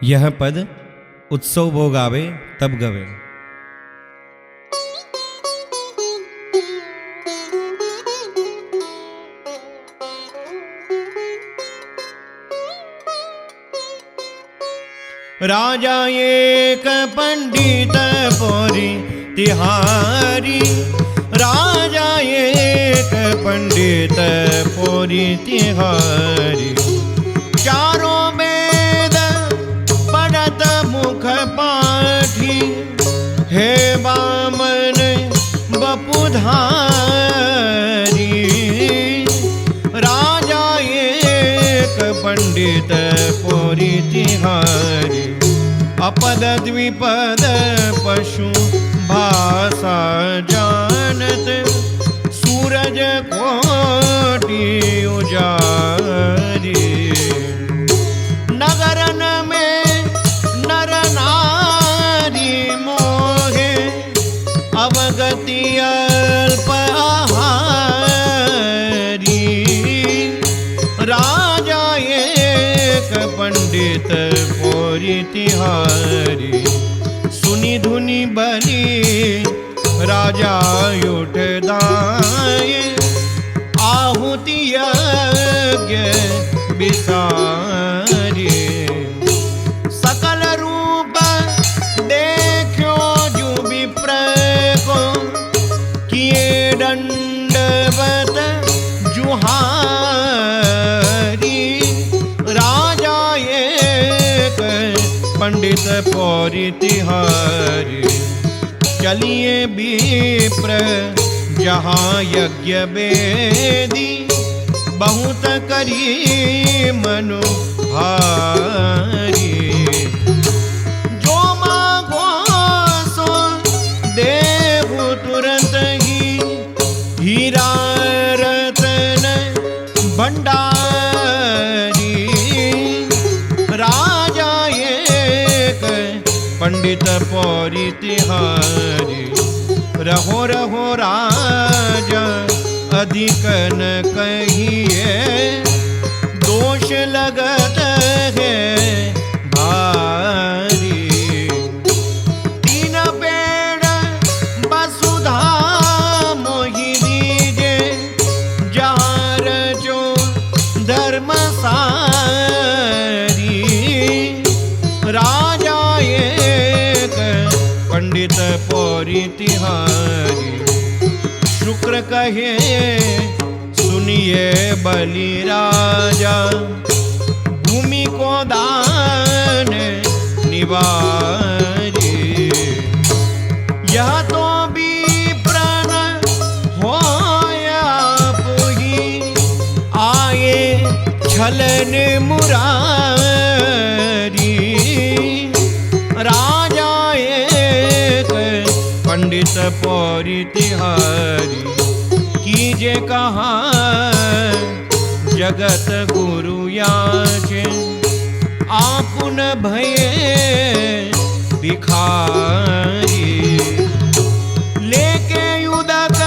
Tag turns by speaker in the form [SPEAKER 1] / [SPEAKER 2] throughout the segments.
[SPEAKER 1] यह पद उत्सव भोग आवे तब गवे। राजा एक पंडित पोरी तिहारी, राजा एक पंडित पोरी तिहारी। चारों वेद पढ़त मुख पाठी, हे बामन बपुधारी। राजा एक पंडित पोरी तिहारी, अपद द्विपद पशु भाषा जानत, सूरज कोटि उजारी। नगरन में नर नारी मोहे, अवगति अल्प आहारी। राजा एक पंडित पोरी तिहारी, सुनी धुनि बली राजा उठ दाए। आहुति यज्ञ बिसारी, सकल रूप देखो जो विप्र को, किए दंडवत जुहारी। राजा एक पंडित पोरी तिहारी, चलिए विप्र जहाँ यज्ञ वेदी। बहुत करी मनु भारी, जो मांगो सो देहु तुरंत ही। हीरा रतन भंडारी, राजा एक पंडित पोरी तिहारी। रहो रहो राजा अधिक न कहिए, दोष लगत है भारी। तीन पेड़ वसुधा मोहि दीजे, जहाँ रचो धर्म सारी। राजा एक पंडित पोरी तिहारी, शुक्र कहे सुनिए बलि राजा। भूमि को दान निवारी, यह तो विप्र होया पुही। आए छलन मुरारी, राजा एक पंडित पोरी तिहारी। कीजे कहा जगत गुरु याचे, आपुन भये भिखारी। लेके उदक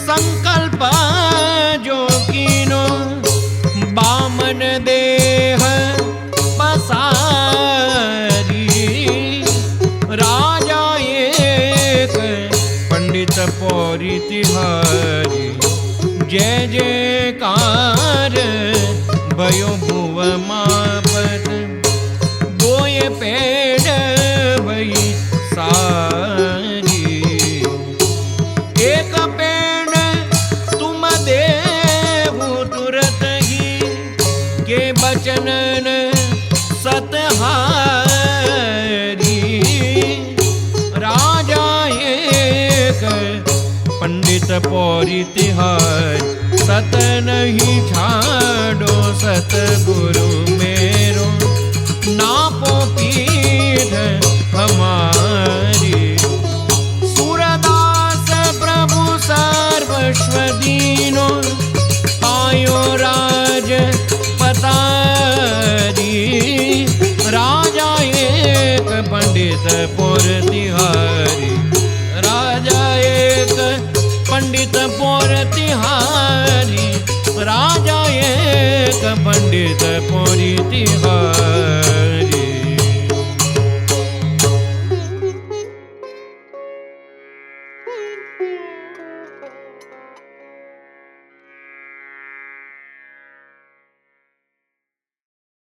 [SPEAKER 1] संकल्प जो कीनो, बामन देह पसारी। राजा एक पंडित पोरी तिहारी, जय जयकार भयो भुव मापत। गोय पेड़ भई सारी, एक पेड़ तुम देहु तुरत ही। के बचनन सतहारी, राजा एक पंडित पोरी तिहारी। सत नहीं छाड़ो सतगुरु मेरो, नापो पीठ हमारी। सूरदास प्रभु सर्वस्व दीनो, आयो राज पतारी। राजा एक पंडित पोरी तिहारी, राजा एक पंडित पोरी तिहारी। राजा एक पंडित पोरी तिहारी।